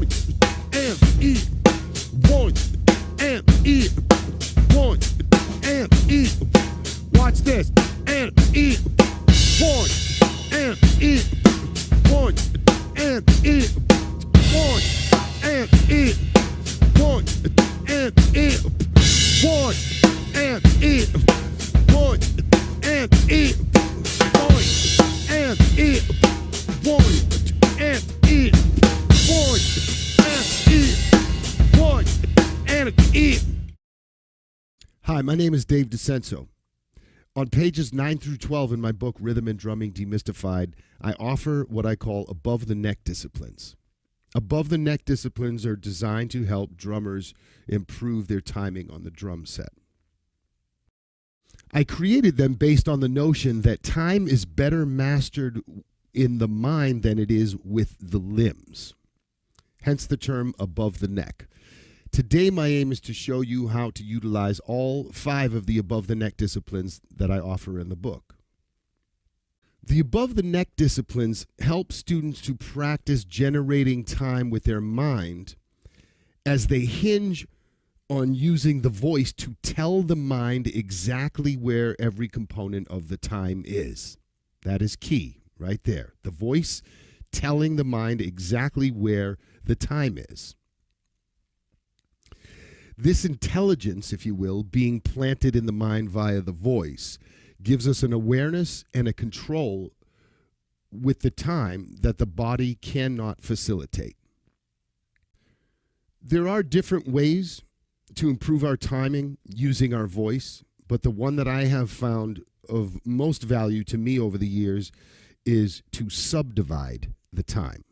1 and E. 1 and E. 1 and E. Watch this. And E. 1 and E. 1 and E. 1 and E. 1 and E. 1 and E. 1 and E. 1 and E. 1 and E. 1 and E. 1 and E. Hi, my name is Dave DiCenso. On pages 9 through 12 in my book, Rhythm and Drumming Demystified, I offer what I call above-the-neck disciplines. Above-the-neck disciplines are designed to help drummers improve their timing on the drum set. I created them based on the notion that time is better mastered in the mind than it is with the limbs. Hence the term above the neck. Today, my aim is to show you how to utilize all 5 of the above-the-neck disciplines that I offer in the book. The above-the-neck disciplines help students to practice generating time with their mind as they hinge on using the voice to tell the mind exactly where every component of the time is. That is key right there. The voice telling the mind exactly where the time is. This intelligence, if you will, being planted in the mind via the voice, gives us an awareness and a control with the time that the body cannot facilitate. There are different ways to improve our timing using our voice, but the one that I have found of most value to me over the years is to subdivide the time.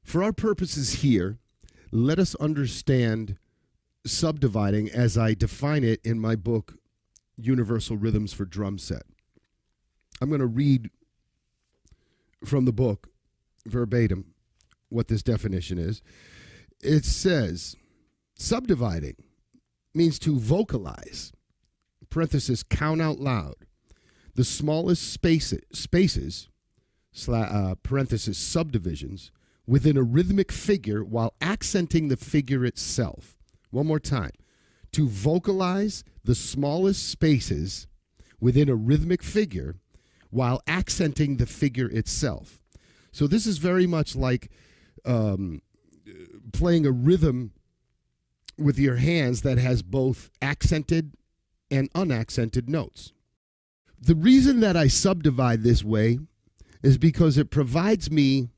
For our purposes here, let us understand subdividing as I define it in my book, Universal Rhythms for Drum Set. I'm going to read from the book verbatim what this definition is. It says, subdividing means to vocalize, parenthesis, count out loud, the smallest spaces, parenthesis, subdivisions, within a rhythmic figure while accenting the figure itself. One more time. To vocalize the smallest spaces within a rhythmic figure while accenting the figure itself. So this is very much like playing a rhythm with your hands that has both accented and unaccented notes. The reason that I subdivide this way is because it provides me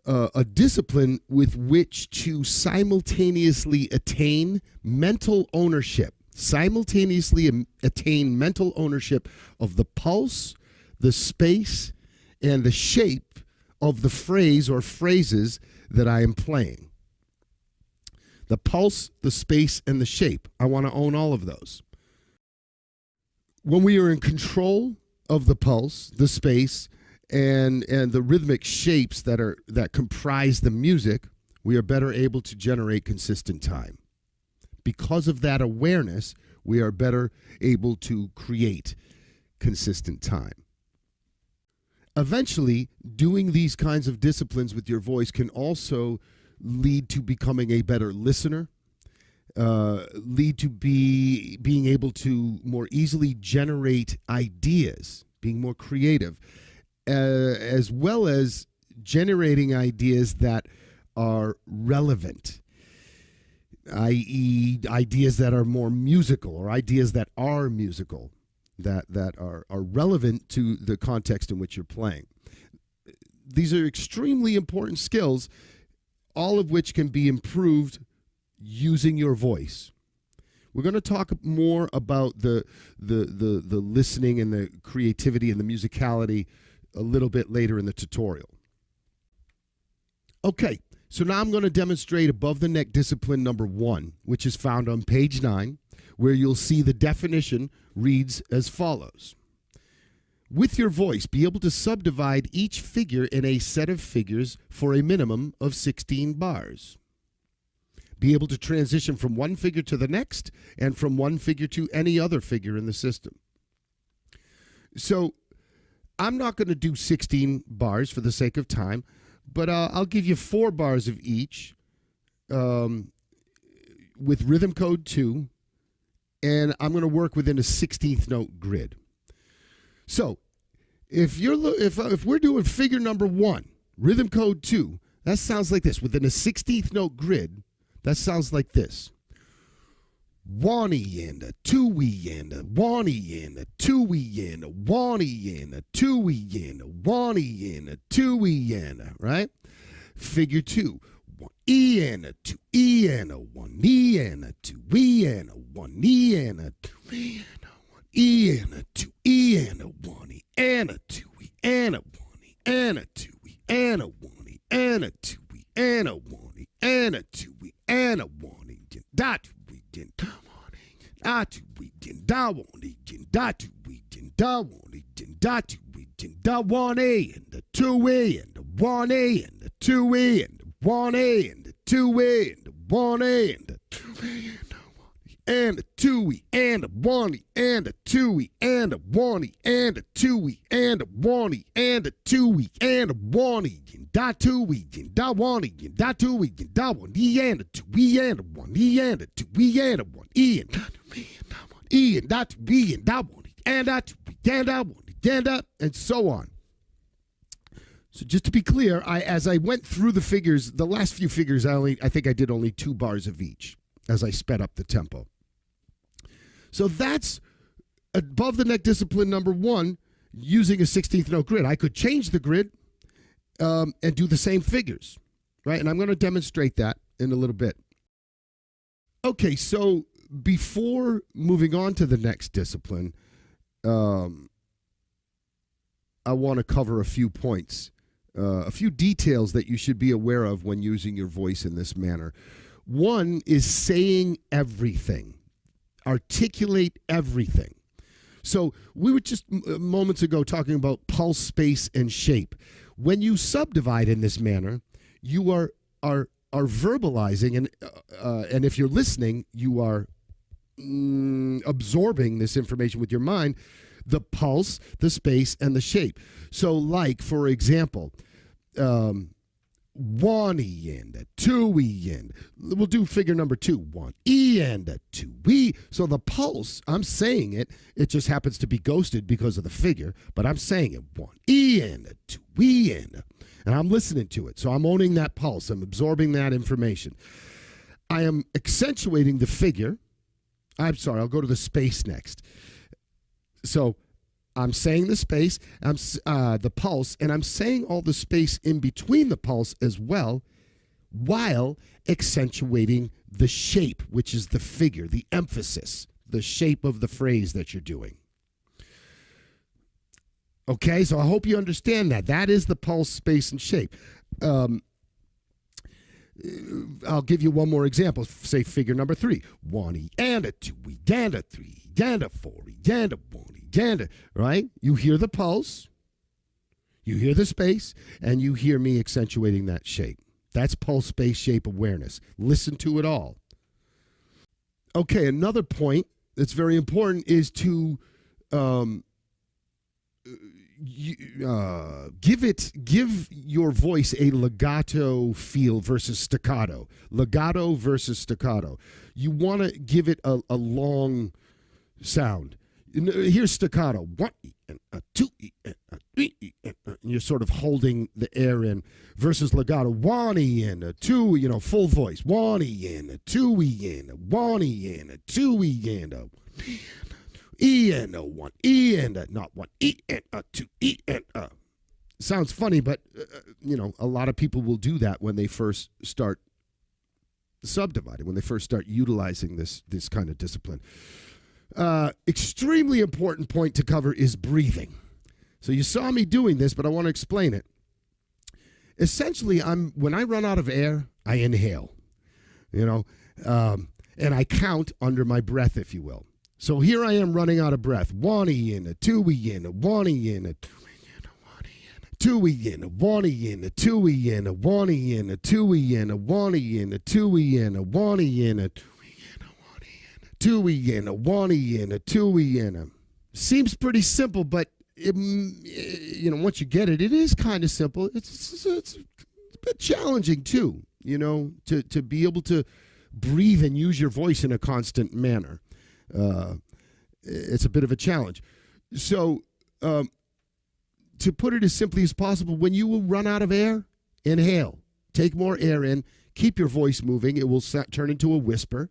a discipline with which to simultaneously attain mental ownership, of the pulse, the space, and the shape of the phrase or phrases that I am playing. The pulse, the space, and the shape. I want to own all of those. When we are in control of the pulse, the space, and the rhythmic shapes that comprise the music, we are better able to generate consistent time. Because of that awareness, we are better able to create consistent time. Eventually, doing these kinds of disciplines with your voice can also lead to becoming a better listener, lead to being able to more easily generate ideas, being more creative, as well as generating ideas that are relevant, i.e. ideas that are more musical or ideas that are musical, that are relevant to the context in which you're playing. These are extremely important skills, all of which can be improved using your voice. We're going to talk more about the listening and the creativity and the musicality a little bit later in the tutorial. Okay, so now I'm going to demonstrate above the neck discipline number 1, which is found on page 9, where you'll see the definition reads as follows. With your voice, be able to subdivide each figure in a set of figures for a minimum of 16 bars. Be able to transition from one figure to the next and from one figure to any other figure in the system. So I'm not going to do 16 bars for the sake of time, but I'll give you 4 bars of each with rhythm code 2, and I'm going to work within a 16th note grid. So if we're doing figure number 1, rhythm code 2, that sounds like this. Within a 16th note grid, that sounds like this. 1E and a 2E and a 1E and a 2E and a 1E and a 2E and a 1E and a 2E and a, right? Figure 2. 1E and a 2E and a 1E and a 2E and a 1E and a 2E and a 1E and a 2E and a 1E and a 2E and a 1E and a 2E and a 1E and a 2E and a 1E and a 2E and a 1E. That we did. Da we did. Da 1E did. Da 2E did. Da 1E did. Da 2E did. Da 1A and the 2A and the 1A and the 2A and the 1A and the 2A and the 1A and the 2A and the 2E and the 1E and the 2E and the 1E and the 2E and the 1E and the 2E and the 1E and da 2E and da 1E and da 2E and da 1E and the 2E and the 1E and the 2E and the 1E and da 2E and da 2E and da 1E and da 2E and da 1E and da, and so on. So just to be clear, as I went through the figures, the last few figures, I think I did only 2 bars of each as I sped up the tempo. So that's above the neck discipline number 1 using a 16th note grid. I could change the grid and do the same figures, right? And I'm going to demonstrate that in a little bit. Okay, so before moving on to the next discipline, I want to cover a few points, a few details that you should be aware of when using your voice in this manner. One is saying everything. Articulate everything. So we were just moments ago talking about pulse, space, and shape. When you subdivide in this manner, you are verbalizing, and if you're listening, you are absorbing this information with your mind, the pulse, the space, and the shape. So like, for example, 1E and a 2E and we'll do figure number 2, 1E and a 2E. So the pulse, I'm saying it just happens to be ghosted because of the figure, but I'm saying it 1E and a 2E and I'm listening to it. So I'm owning that pulse. I'm absorbing that information. I am accentuating the figure. I'm sorry, I'll go to the space next. So I'm saying the space, the pulse, and I'm saying all the space in between the pulse as well, while accentuating the shape, which is the figure, the emphasis, the shape of the phrase that you're doing. Okay, so I hope you understand that. That is the pulse, space, and shape. I'll give you one more example. Say figure number 3. 1E and a 2E and a 3E and a 4E and a 1E and a, right? You hear the pulse, you hear the space, and you hear me accentuating that shape. That's pulse, space, shape awareness. Listen to it all. Okay, another point that's very important is to give your voice a legato feel versus staccato. Legato versus staccato. You want to give it a long sound. Here's staccato. 1E and a 2E and a 3E and you're sort of holding the air in versus legato. 1E and a 2E, full voice. 1E and a 2E and a 1E and a 2E and a E and a 1E and a not 1E and a 2E and a. Sounds funny, but a lot of people will do that when they first start subdividing, when they first start utilizing this kind of discipline. Extremely important point to cover is breathing. So you saw me doing this, but I want to explain it. Essentially, when I run out of air, I inhale, and I count under my breath, if you will. So here I am running out of breath. 1E and a 2E and a 1E and a 2E and a 1E and a 2E and a 1E and a 2E and a 1E and a 2E and a 1E and a 2E and a 1E and a 2E and a. Seems pretty simple, but once you get it, it is kind of simple. It's bit challenging too, to be able to breathe and use your voice in a constant manner. It's a bit of a challenge. So, to put it as simply as possible, when you will run out of air, inhale, take more air in, keep your voice moving. It will turn into a whisper,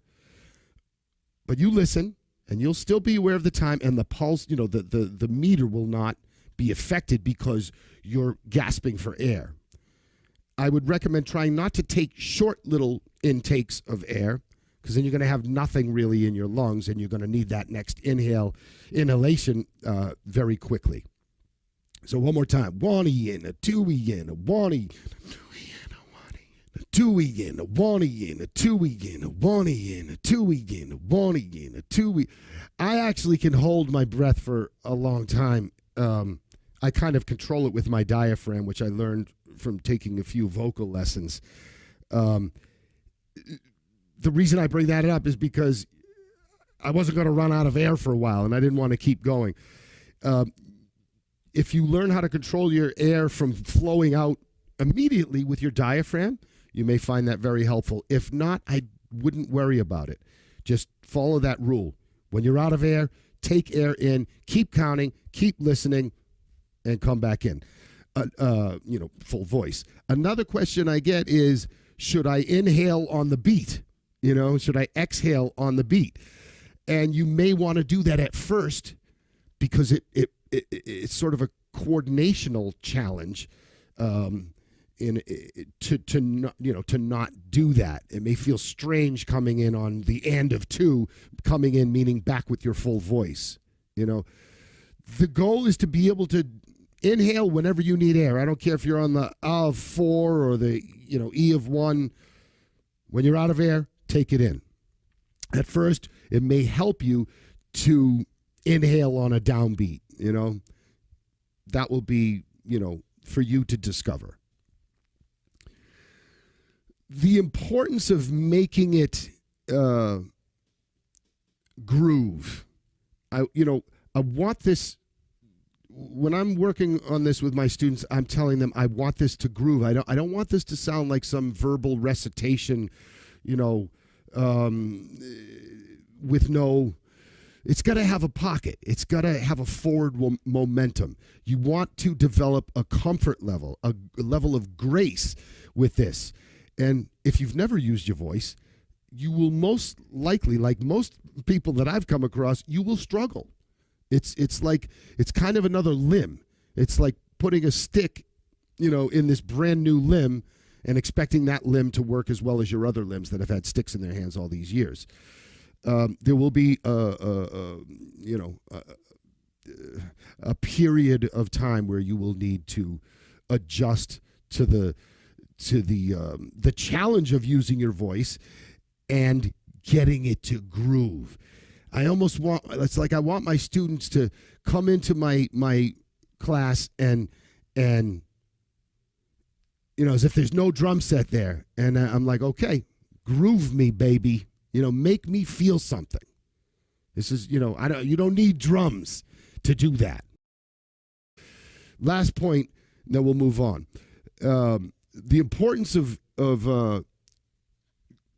but you listen, and you'll still be aware of the time, and the pulse, the meter will not be affected because you're gasping for air. I would recommend trying not to take short little intakes of air, because then you're going to have nothing really in your lungs, and you're going to need that next inhalation very quickly. So one more time. One-y in, a two-y in, a one-y, a two-y in, a one-y in, a two-y in, a one-y in, a two-y in, a one-y in, a two-y. I actually can hold my breath for a long time. I kind of control it with my diaphragm, which I learned from taking a few vocal lessons. The reason I bring that up is because I wasn't going to run out of air for a while, and I didn't want to keep going. If you learn how to control your air from flowing out immediately with your diaphragm, you may find that very helpful. If not, I wouldn't worry about it. Just follow that rule. When you're out of air, take air in, keep counting, keep listening, and come back in. Full voice. Another question I get is, should I inhale on the beat? Should I exhale on the beat? And you may want to do that at first because it's sort of a coordinational challenge to not do that. It may feel strange coming in on the end of two, coming in meaning back with your full voice. The goal is to be able to inhale whenever you need air. I don't care if you're on the A of 4 or the E of 1. When you're out of air, take it in. At first, it may help you to inhale on a downbeat. That will be, for you to discover. The importance of making it groove. I want this. When I'm working on this with my students, I'm telling them I want this to groove. I don't want this to sound like some verbal recitation, with no. It's got to have a pocket. It's got to have a forward momentum. You want to develop a comfort level, a level of grace with this. And if you've never used your voice, you will most likely, like most people that I've come across, you will struggle. It's kind of another limb. It's like putting a stick, in this brand new limb and expecting that limb to work as well as your other limbs that have had sticks in their hands all these years. There will be a period of time where you will need to adjust to the challenge of using your voice and getting it to groove. I want my students to come into my class and as if there's no drum set there, and I'm like, okay, groove me, baby. Make me feel something. This is, you don't need drums to do that. Last point, then we'll move on. The importance of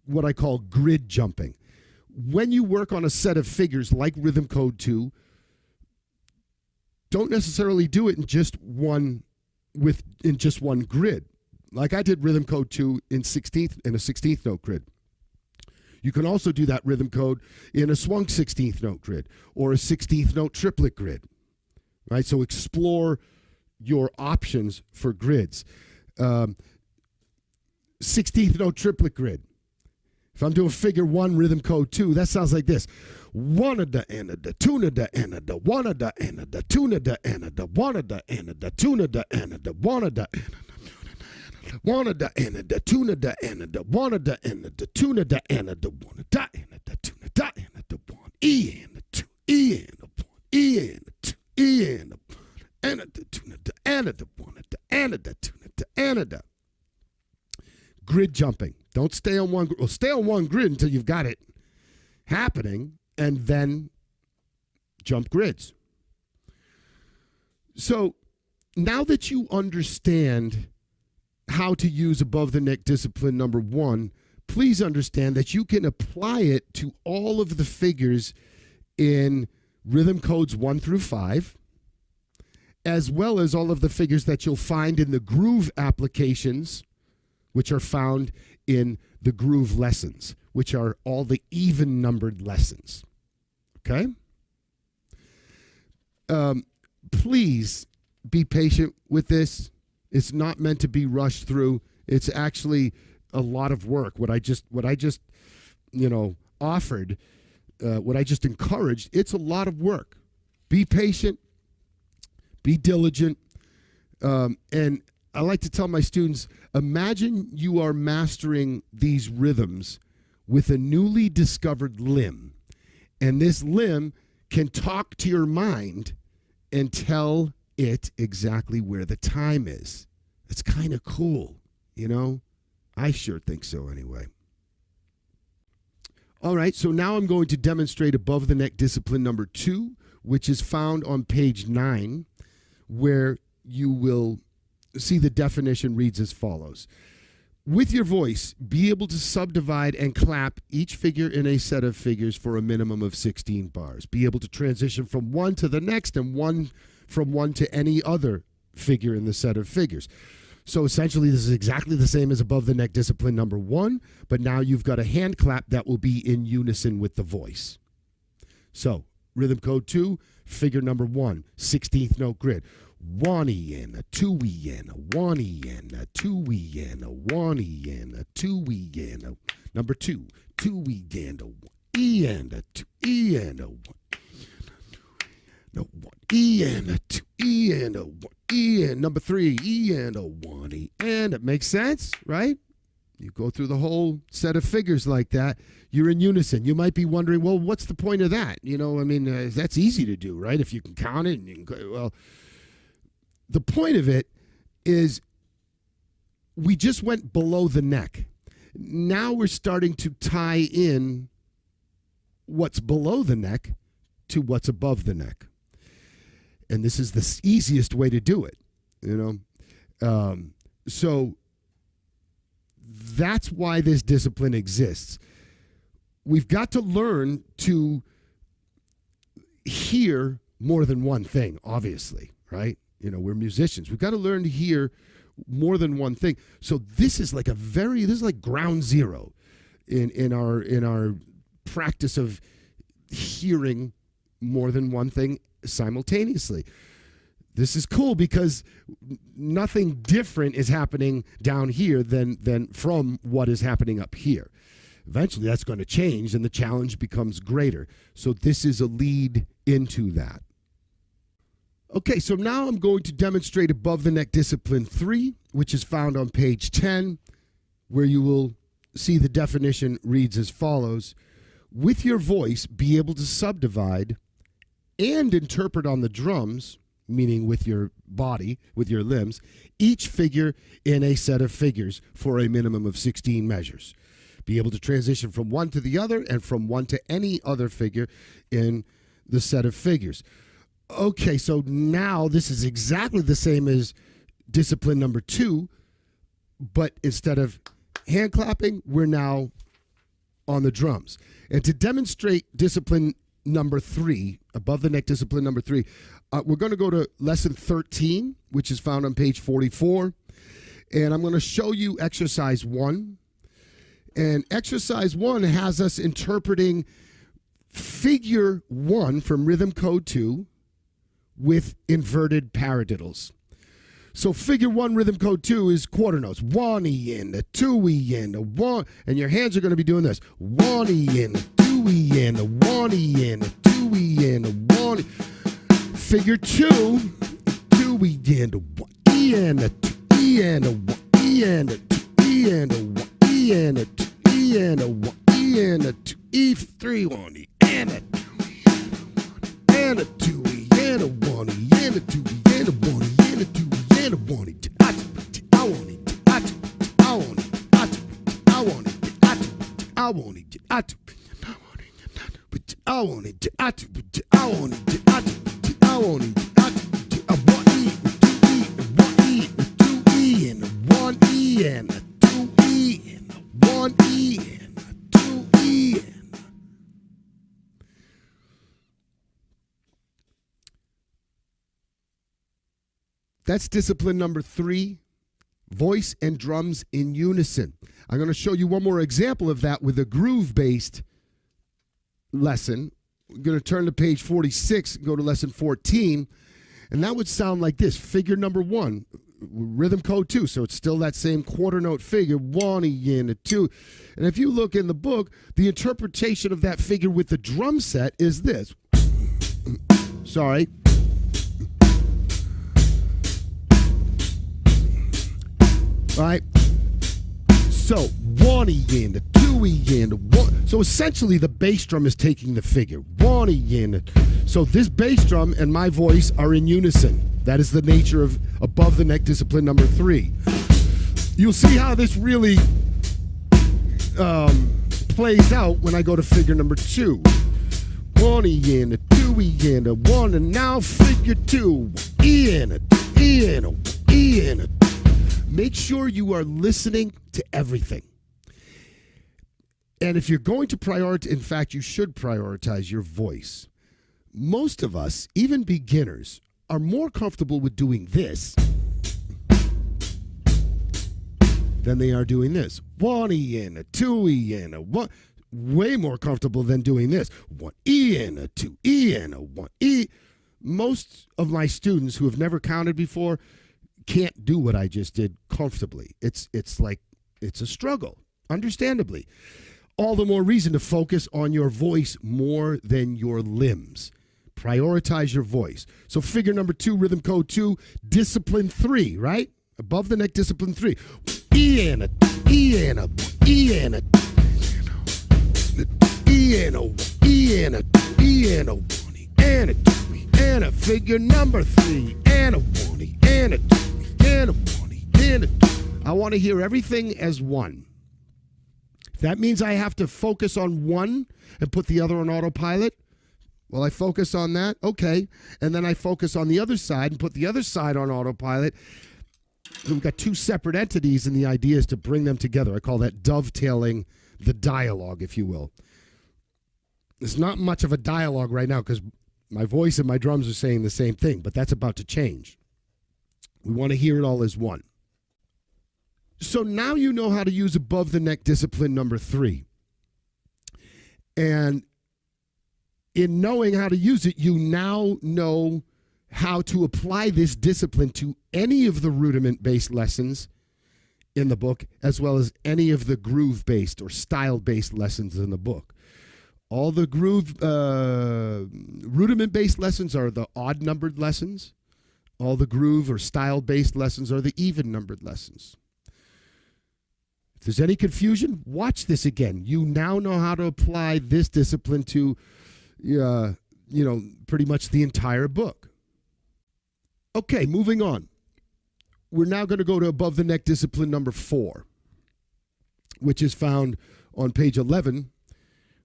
what I call grid jumping. When you work on a set of figures like Rhythm Code 2, don't necessarily do it in just one grid. Like I did Rhythm Code 2 in a 16th note grid. You can also do that rhythm code in a swung 16th note grid or a 16th note triplet grid, right? So explore your options for grids. 16th note triplet grid. If I'm doing figure 1 rhythm code 2, that sounds like this. One of the end of the tune of the end of the one of the end of the tune of the end of the one of the end of the tune of the end of the one of the end of the one of the end of the tune of the end of the one of the end of the tune of the end of the one of the end of the tune of the end of the one E and the 2 E and the 1 E and the 2 E and the end of the tune of the end of the one of the end of the tune of the end of the grid jumping. Don't stay on one. Well, stay on one grid until you've got it happening, and then jump grids. So now that you understand how to use above the neck discipline number 1, please understand that you can apply it to all of the figures in rhythm codes 1 through 5, as well as all of the figures that you'll find in the groove applications, which are found in the groove lessons, which are all the even numbered lessons. Okay? Please be patient with this. It's not meant to be rushed through. It's actually a lot of work. What I just offered, what I just encouraged, it's a lot of work. Be patient, be diligent, and I like to tell my students, imagine you are mastering these rhythms with a newly discovered limb, and this limb can talk to your mind and tell it exactly where the time is. It's kind of cool, you know? I sure think so anyway. All right, so now I'm going to demonstrate above the neck discipline number 2, which is found on page 9, where you will see the definition reads as follows. With your voice, be able to subdivide and clap each figure in a set of figures for a minimum of 16 bars. Be able to transition from one to the next and from one to any other figure in the set of figures. So essentially, this is exactly the same as above the neck discipline number 1, but now you've got a hand clap that will be in unison with the voice. So, rhythm code 2, figure number 1, 16th note grid. 1E in a 2E in a 1E in a 2E in a 1E in a 2E in a number 2, 2E and a 1 E and a 2 E and a 1. No 1 E and a 2 E and a 1 E and number 3 E and a 1 E, and it makes sense, right? You go through the whole set of figures like that, you're in unison. You might be wondering, well, what's the point of that? You know, I mean, that's easy to do, right? If you can count it, and you can, well, the point of it is we just went below the neck. Now we're starting to tie in what's below the neck to what's above the neck. And this is the easiest way to do it, you know. So that's why this discipline exists. We've got to learn to hear more than one thing, obviously, right? You know, we're musicians. We've got to learn to hear more than one thing. So this is like ground zero in our practice of hearing more than one thing simultaneously. This is cool because nothing different is happening down here than from what is happening up here. Eventually that's going to change and the challenge becomes greater. So this is a lead into that. Okay, so now I'm going to demonstrate above the neck discipline 3, which is found on page 10, where you will see the definition reads as follows. With your voice, be able to subdivide and interpret on the drums, meaning with your body, with your limbs, each figure in a set of figures for a minimum of 16 measures. Be able to transition from one to the other and from one to any other figure in the set of figures. Okay, so now this is exactly the same as discipline number 2, but instead of hand clapping, we're now on the drums. And to demonstrate discipline number 3, above the neck discipline number 3, we're going to go to lesson 13, which is found on page 44. And I'm going to show you exercise 1. And exercise 1 has us interpreting figure 1 from rhythm code 2 with inverted paradiddles. So figure 1 rhythm code 2 is quarter notes. 1E in, a 2E in, a 1, and your hands are going to be doing this. 1E in, a 2E in, a 1E in, a 2E in, a 1. Figure 2, 2E in, a 1E in, a 2E in, a 1E in, a 2E in, a 1E in, a 2E in, a 1E in, a 2E, 3, 1E, and a 2E, and a 2E, and a 1E, and a 2E, and a 1E, and a 2E. I want it. I want it. I want it. I want it. I want it. I want it. I want it. I want it. I want it. I want it. I want it. 1E, 2E, 1E, 2E, and 1E. E and a 2 E and a 1 E and a 2 E. That's discipline number 3, voice and drums in unison. I'm going to show you one more example of that with a groove-based lesson. We're going to turn to page 46 and go to lesson 14, and that would sound like this. Figure number 1, rhythm code 2, so it's still that same quarter note figure, 1 E and a 2. And if you look in the book, the interpretation of that figure with the drum set is this. Sorry. All right, so 1 E and a 2 E and a 1. So essentially the bass drum is taking the figure. 1 E and a. So this bass drum and my voice are in unison. That is the nature of above the neck discipline number 3. You'll see how this really plays out when I go to figure number 2. 1 E and a 2 E and a 1, and now figure 2. E and a E and a E and a. Make sure you are listening to everything. And if you're going to prioritize, in fact, you should prioritize your voice. Most of us, even beginners, are more comfortable with doing this than they are doing this. 1 E and a 2 E and a 1. Way more comfortable than doing this. 1 E and a 2 E and a 1 E. Most of my students who have never counted before can't do what I just did comfortably. It's a struggle, understandably. All the more reason to focus on your voice more than your limbs. Prioritize your voice. So figure number 2, rhythm code 2, discipline 3, right? Above the neck, discipline 3. E and a E and a E and a E and a E and a E and a 1 E and a 2 E and a figure number 3 and a 1 E and a 2 E and a 1 E and a 2. I want to hear everything as one. If that means I have to focus on one and put the other on autopilot, well, I focus on that, okay, and then I focus on the other side and put the other side on autopilot. So we've got 2 separate entities, and the idea is to bring them together. I call that dovetailing the dialogue, if you will. There's not much of a dialogue right now because my voice and my drums are saying the same thing, but that's about to change. We want to hear it all as one. So now you know how to use above the neck discipline number 3. And in knowing how to use it, you now know how to apply this discipline to any of the rudiment-based lessons in the book, as well as any of the groove-based or style-based lessons in the book. All the groove rudiment-based lessons are the odd-numbered lessons. All the groove or style-based lessons are the even-numbered lessons. If there's any confusion, watch this again. You now know how to apply this discipline to, pretty much the entire book. Okay, moving on. We're now going to go to above the neck discipline number 4, which is found on page 11,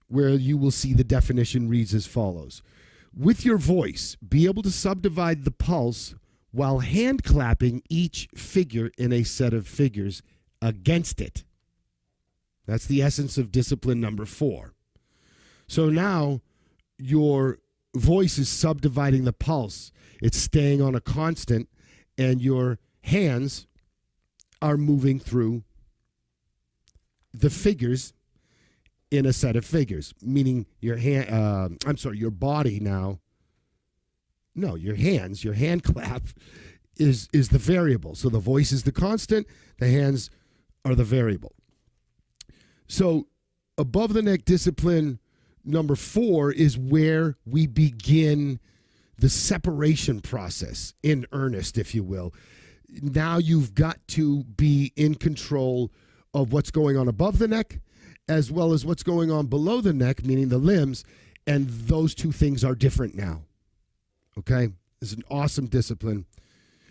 where you will see the definition reads as follows. With your voice, be able to subdivide the pulse while hand clapping each figure in a set of figures against it. That's the essence of discipline number 4. So now your voice is subdividing the pulse. It's staying on a constant, and your hands are moving through the figures in a set of figures, meaning your body now. No, your hands, your hand clap is the variable. So the voice is the constant, the hands are the variable. So above the neck discipline number 4 is where we begin the separation process in earnest, if you will. Now you've got to be in control of what's going on above the neck as well as what's going on below the neck, meaning the limbs, and those 2 things are different now. Okay? It's an awesome discipline.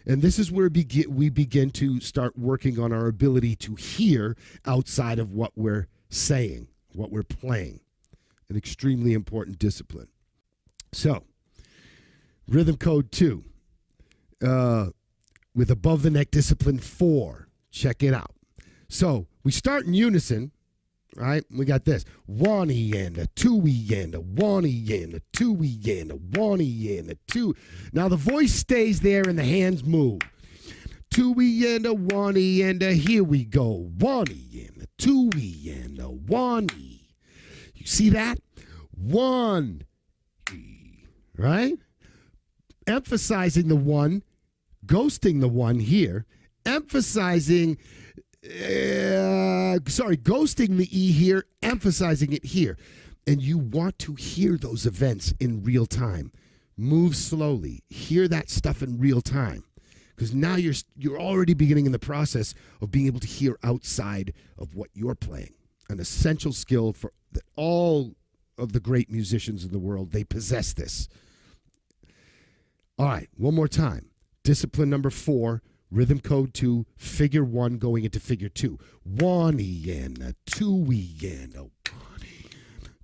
And this is where we begin to start working on our ability to hear outside of what we're saying, what we're playing. An extremely important discipline. So, rhythm code 2, with above the neck discipline 4. Check it out. So we start in unison, right? We got this. One-y and a two-y and a one-y and a two-y and a one-y and a two. Now the voice stays there and the hands move. Two-y and a one-y and a here we go. One-y and a two-y and a one-y. You see that? One, right? Emphasizing the one, ghosting the one here, emphasizing, ghosting the E here, emphasizing it here. And you want to hear those events in real time. Move slowly. Hear that stuff in real time. Because now you're already beginning in the process of being able to hear outside of what you're playing. An essential skill for all of the great musicians in the world. They possess this. All right, one more time. Discipline number 4, rhythm code 2, figure 1 going into figure 2. One-y and a two-y and a one-y,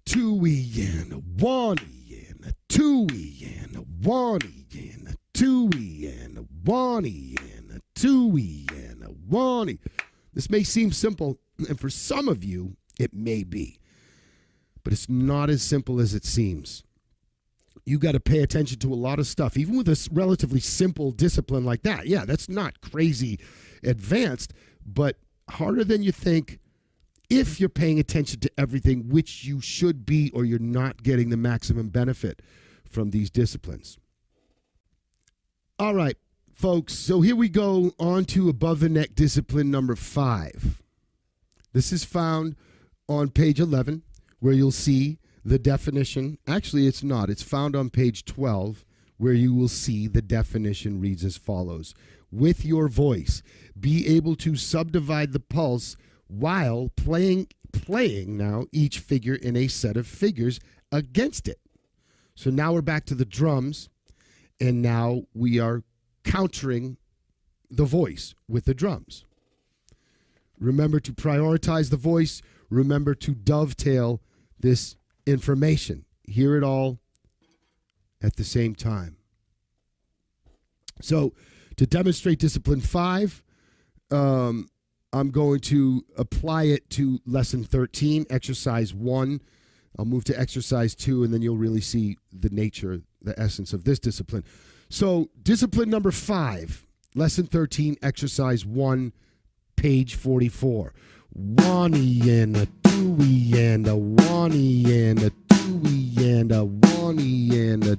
two-y and a one-y and a two-y and a one-y and a two-y and a one-y and a two-y and a one-y. This may seem simple, and for some of you, it may be. But it's not as simple as it seems. You got to pay attention to a lot of stuff, even with a relatively simple discipline like that. Yeah, that's not crazy advanced, but harder than you think if you're paying attention to everything, which you should be, or you're not getting the maximum benefit from these disciplines. All right, folks, so here we go on to above the neck discipline number 5. This is found on page 11, where you'll see the definition. Actually, it's not. It's found on page 12, where you will see the definition reads as follows. With your voice, be able to subdivide the pulse while playing now each figure in a set of figures against it. So now we're back to the drums, and now we are countering the voice with the drums. Remember to prioritize the voice. Remember to dovetail this information. Hear it all at the same time. So to demonstrate discipline 5, I'm going to apply it to lesson 13, exercise 1. I'll move to exercise 2, and then you'll really see the nature, the essence of this discipline. So discipline number 5, lesson 13, exercise 1, page 44. One-y and a two-y and a one-y and a two-y and a one-y and a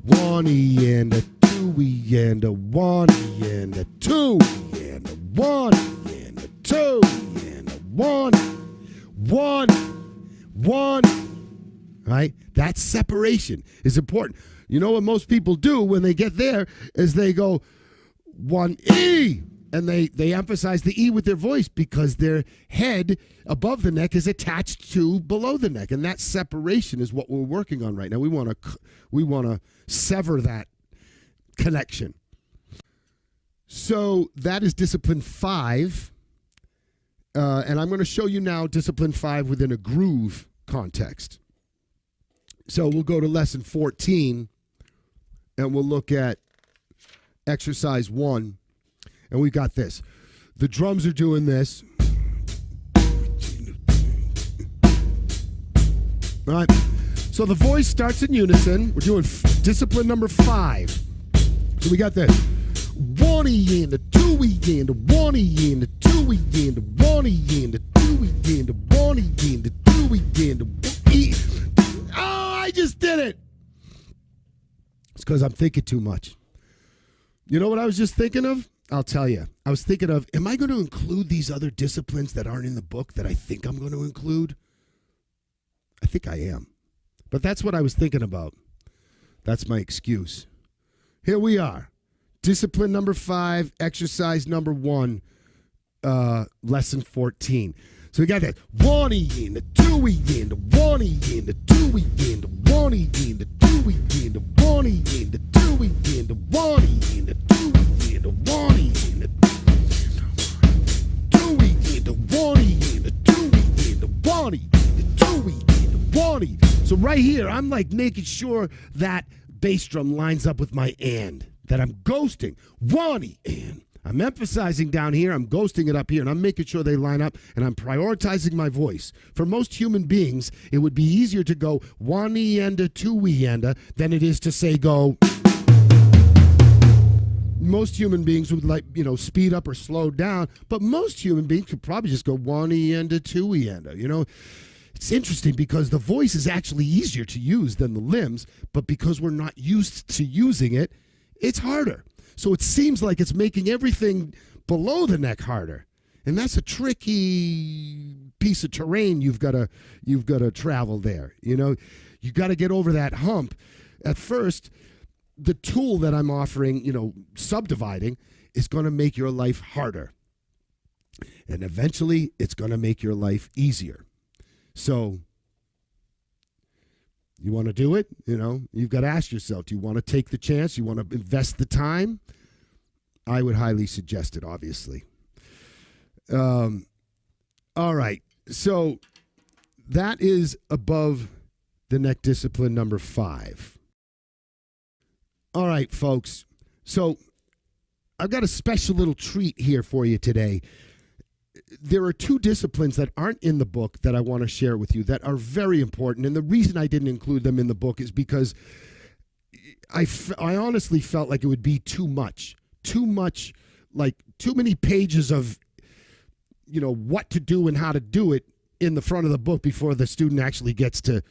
one-y and a two-y and a one-y and a two-y and a one-y and a two-y and a one. Right? That separation is important. You know what most people do when they get there is they go 1-E. And they emphasize the E with their voice because their head above the neck is attached to below the neck. And that separation is what we're working on right now. We want to sever that connection. So that is discipline 5. And I'm going to show you now discipline 5 within a groove context. So we'll go to lesson 14 and we'll look at exercise 1. And we got this. The drums are doing this. All right. So the voice starts in unison. We're doing discipline number 5. So we got this. One-y and a two-y and a one-y and a two-y and a one-y and a two-y and a one-y and a two-y and a one-y. Oh, I just did it. It's because I'm thinking too much. You know what I was just thinking of? I'll tell you. I was thinking of, am I going to include these other disciplines that aren't in the book that I think I'm going to include? I think I am. But that's what I was thinking about. That's my excuse. Here we are. Discipline number 5, exercise number 1, lesson 14. So we got that. One-y and a two-y and a one-y and a two-y and a one-y and a two-y and a one-y and a two-y and a one-y and a two-y and a one-y and a two-y and a one-y and a two-y and a one-y and a two-y and a one-y. So right here, I'm like making sure that bass drum lines up with my and, that I'm ghosting. One-y and I'm emphasizing down here, I'm ghosting it up here, and I'm making sure they line up, and I'm prioritizing my voice. For most human beings, it would be easier to go one-e-enda, two-e-enda than it is to say go. Most human beings would speed up or slow down, but most human beings could probably just go one-e-enda, two-e-enda. It's interesting because the voice is actually easier to use than the limbs, but because we're not used to using it, it's harder. So it seems like it's making everything below the neck harder. And that's a tricky piece of terrain you've got to travel there. You got to get over that hump. At first, the tool that I'm offering, subdividing, is going to make your life harder. And eventually, it's going to make your life easier. So you want to do it? You've got to ask yourself, do you want to take the chance? You want to invest the time? I would highly suggest it, obviously. All right. So that is above the neck discipline number 5. All right, folks. So I've got a special little treat here for you today. There are 2 disciplines that aren't in the book that I want to share with you that are very important. And the reason I didn't include them in the book is because I honestly felt like it would be too much, like too many pages of, what to do and how to do it in the front of the book before the student actually gets to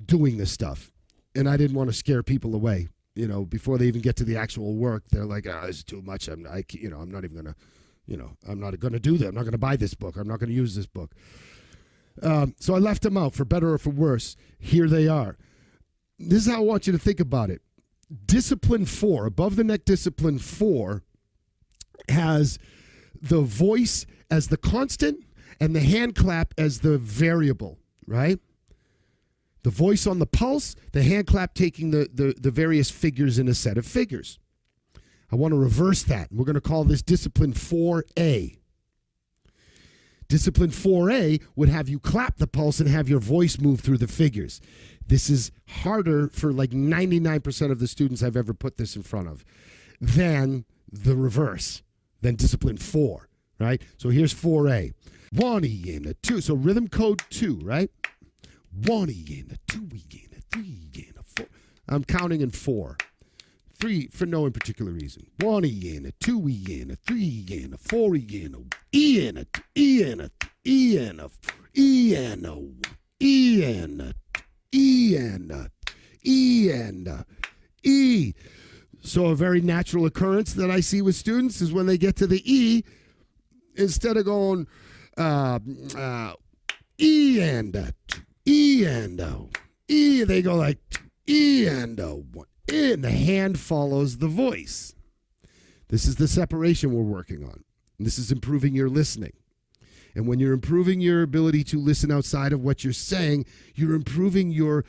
doing this stuff. And I didn't want to scare people away, before they even get to the actual work. They're like, this is too much. I'm not even going to. I'm not going to do that. I'm not going to buy this book. I'm not going to use this book. So I left them out, for better or for worse. Here they are. This is how I want you to think about it. Discipline 4, above the neck discipline 4, has the voice as the constant and the hand clap as the variable, right? The voice on the pulse, the hand clap taking the various figures in a set of figures. I want to reverse that. We're going to call this discipline 4A. Discipline 4A would have you clap the pulse and have your voice move through the figures. This is harder for like 99% of the students I've ever put this in front of than the reverse, than discipline 4, right? So here's 4A. 1E and a 2. So rhythm code 2, right? 1E and a 2E and a 3E and a 4. I'm counting in 4. 3 for no in particular reason. 1E and a 2E and a 3E and a 4E and a E and a E and a E and a E and a E and a E and a E and a E. So a very natural occurrence that I see with students is when they get to the E, instead of going E and a E and a E, they go like E and a 1. And the hand follows the voice. This is the separation we're working on. And this is improving your listening. And when you're improving your ability to listen outside of what you're saying, you're improving your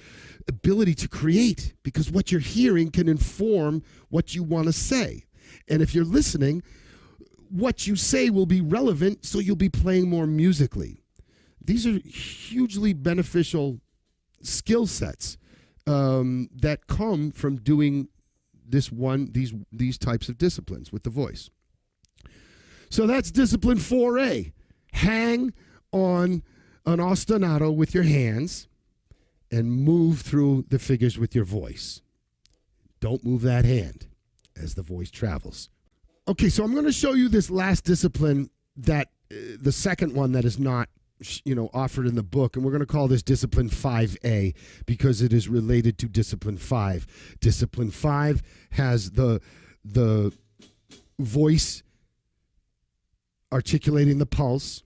ability to create, because what you're hearing can inform what you want to say. And if you're listening, what you say will be relevant, so you'll be playing more musically. These are hugely beneficial skill sets that come from doing these types of disciplines with the voice. So that's discipline 4A. Hang on an ostinato with your hands and move through the figures with your voice. Don't move that hand as the voice travels. Okay, so I'm going to show you this last discipline, that the second one that is not offered in the book, and we're going to call this discipline 5A because it is related to discipline 5. Discipline 5 has the voice articulating the pulse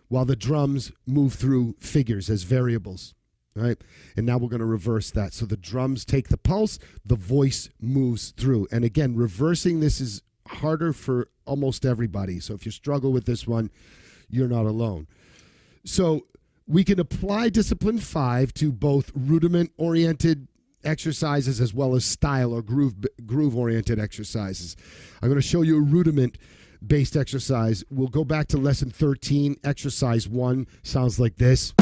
while the drums move through figures as variables, right? And now we're going to reverse that. So the drums take the pulse, the voice moves through. And again, reversing this is harder for almost everybody. So if you struggle with this one, you're not alone. So we can apply discipline 5 to both rudiment-oriented exercises as well as style or groove-oriented exercises. I'm going to show you a rudiment-based exercise. We'll go back to lesson 13. Exercise 1 sounds like this.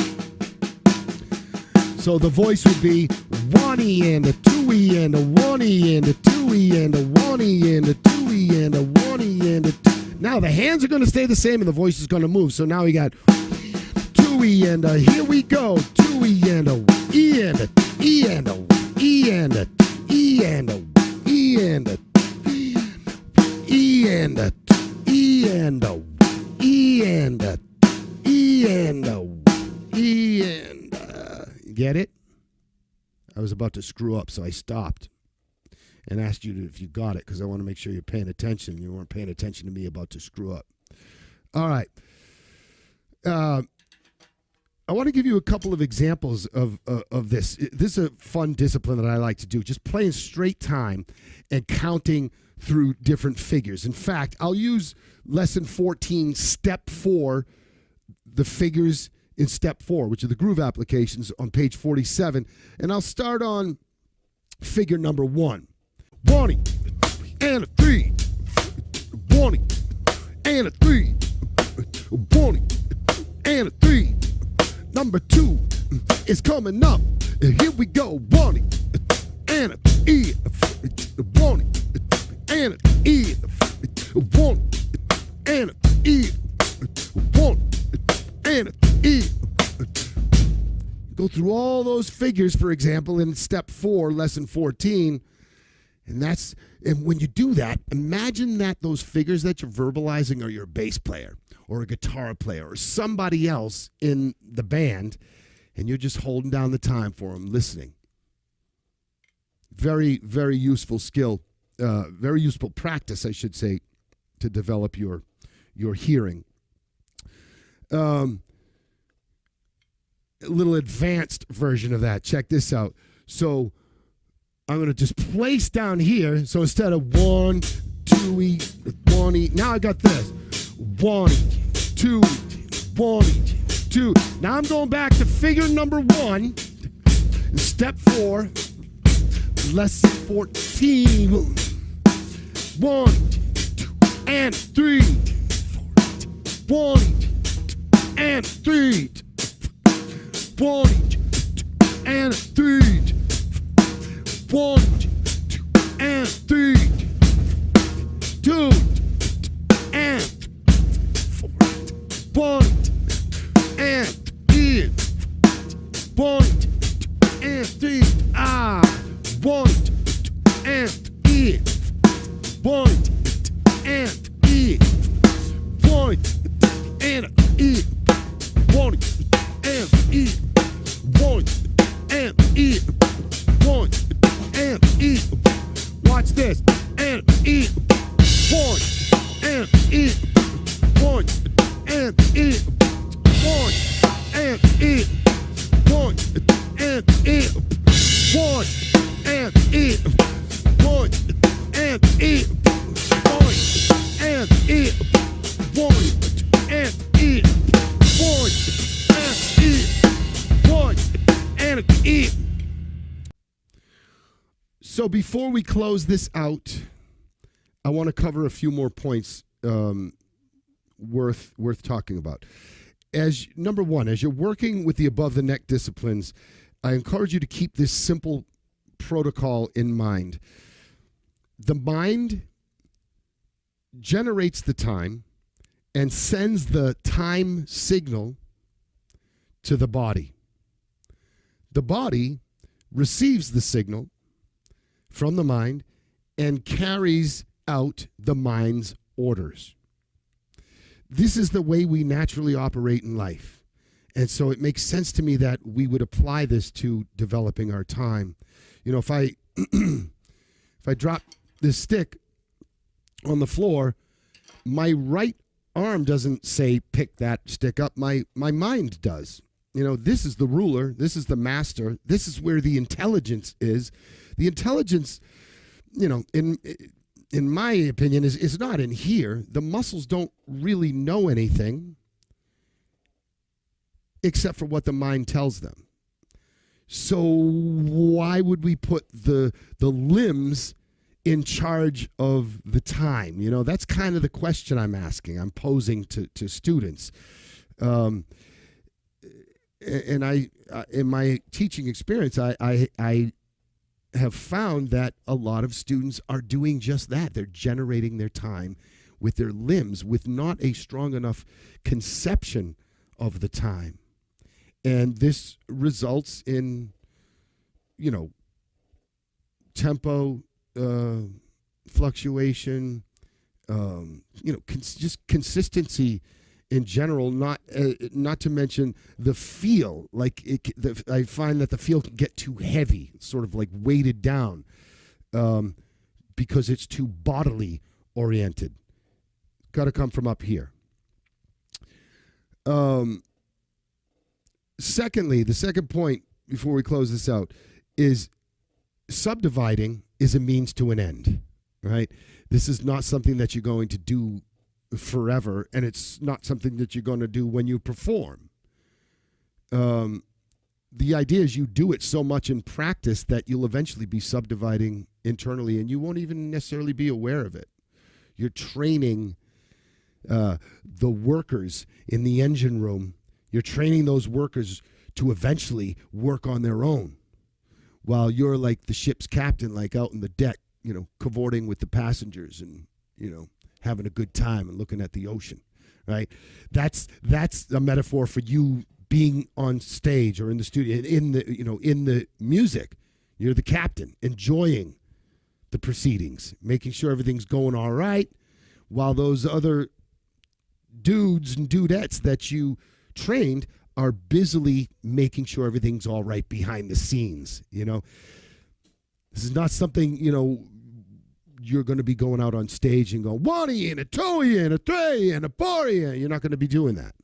So the voice would be 1E and a 2E and a 1E and a 2E and a 1E and a 2E and a 1E and a 2E. Now the hands are going to stay the same and the voice is going to move. So now we got 2E and a, here we go. 2E and a, E and a, E and a, E and a, E and a, E and a, E and a, E and a, E and a, E and a, E and a. Get it? I was about to screw up, so I stopped and asked you if you got it, because I want to make sure you're paying attention. You weren't paying attention to me about to screw up. All right. I want to give you a couple of examples of this. This is a fun discipline that I like to do, just playing straight time and counting through different figures. In fact, I'll use lesson 14, step 4, the figures in step 4, which are the groove applications on page 47. And I'll start on figure number 1. 1 and a 3. 1 and a 3. 1 and a 3. Number 2 is coming up. Here we go. 1 and a E. 1 and a E. 1 and a E. 1 and a E. Go through all those figures, for example, in step 4, lesson 14. And when you do that, imagine that those figures that you're verbalizing are your bass player or a guitar player or somebody else in the band, and you're just holding down the time for them, listening. Very, very useful skill, very useful practice, I should say, to develop your hearing. A little advanced version of that. Check this out. So I'm going to just place down here. So instead of 1, 2E, 1E, now I got this. 1, 2, 1, 2. Now I'm going back to figure number 1. In step 4, lesson 14. 1, 2, and 3. 1 and 3. 1 and 3. 1, 2, and 3. 2 and 4. 1 and 3. 1 and 3. 1 and 3. 1 and 3. 1 and 3. 1 and 3. 1 and 3. 1 and E. Watch this. And E. 1 and E. 1 and E. 1 and E. 1 and E. 1 and E. 1 and E. 1 and E. 1 and E. 1 and E. 1 and E. So before we close this out, I want to cover a few more points worth talking about. Number 1, as you're working with the above the neck disciplines, I encourage you to keep this simple protocol in mind. The mind generates the time and sends the time signal to the body. The body receives the signal from the mind and carries out the mind's orders. This is the way we naturally operate in life. And so it makes sense to me that we would apply this to developing our time. You know, if I drop this stick on the floor, my right arm doesn't say pick that stick up. My mind does. You know, this is the ruler. This is the master. This is where the intelligence is. The intelligence, you know, in my opinion, is not in here. The muscles don't really know anything except for what the mind tells them. So why would we put the limbs in charge of the time? You know, that's kind of the question I'm asking. I'm posing to students. And I, in my teaching experience, I have found that a lot of students are doing just that. They're generating their time with their limbs with not a strong enough conception of the time. And this results in, tempo fluctuation, just consistency in general, not to mention the feel. Like I find that the feel can get too heavy, sort of like weighted down, because it's too bodily oriented. Got to come from up here. Secondly, the second point before we close this out is subdividing is a means to an end, right? This is not something that you're going to do forever, and it's not something that you're going to do when you perform. The idea is you do it so much in practice that you'll eventually be subdividing internally, and you won't even necessarily be aware of it. You're training the workers in the engine room. You're training those workers to eventually work on their own, while you're like the ship's captain, like out on the deck, cavorting with the passengers and, having a good time and looking at the ocean, right? That's a metaphor for you being on stage or in the studio, in the music. You're the captain, enjoying the proceedings, making sure everything's going all right, while those other dudes and dudettes that you trained are busily making sure everything's all right behind the scenes. This is not something, you're going to be going out on stage and go, 1 and a 2 and a 3 and a 4. You're not going to be doing that.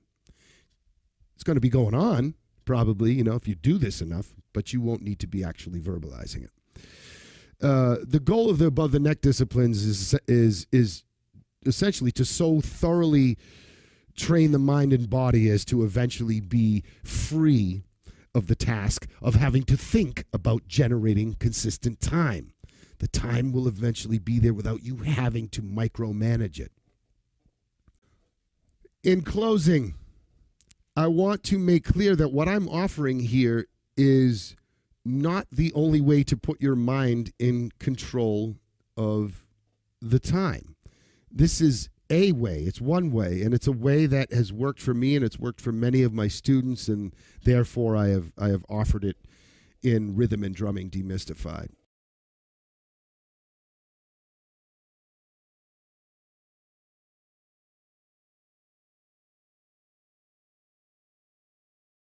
It's going to be going on, probably, if you do this enough, but you won't need to be actually verbalizing it. The goal of the above the neck disciplines is essentially to so thoroughly train the mind and body as to eventually be free of the task of having to think about generating consistent time. The time will eventually be there without you having to micromanage it. In closing, I want to make clear that what I'm offering here is not the only way to put your mind in control of the time. This is a way, it's one way, and it's a way that has worked for me and it's worked for many of my students, and therefore I have offered it in Rhythm and Drumming Demystified.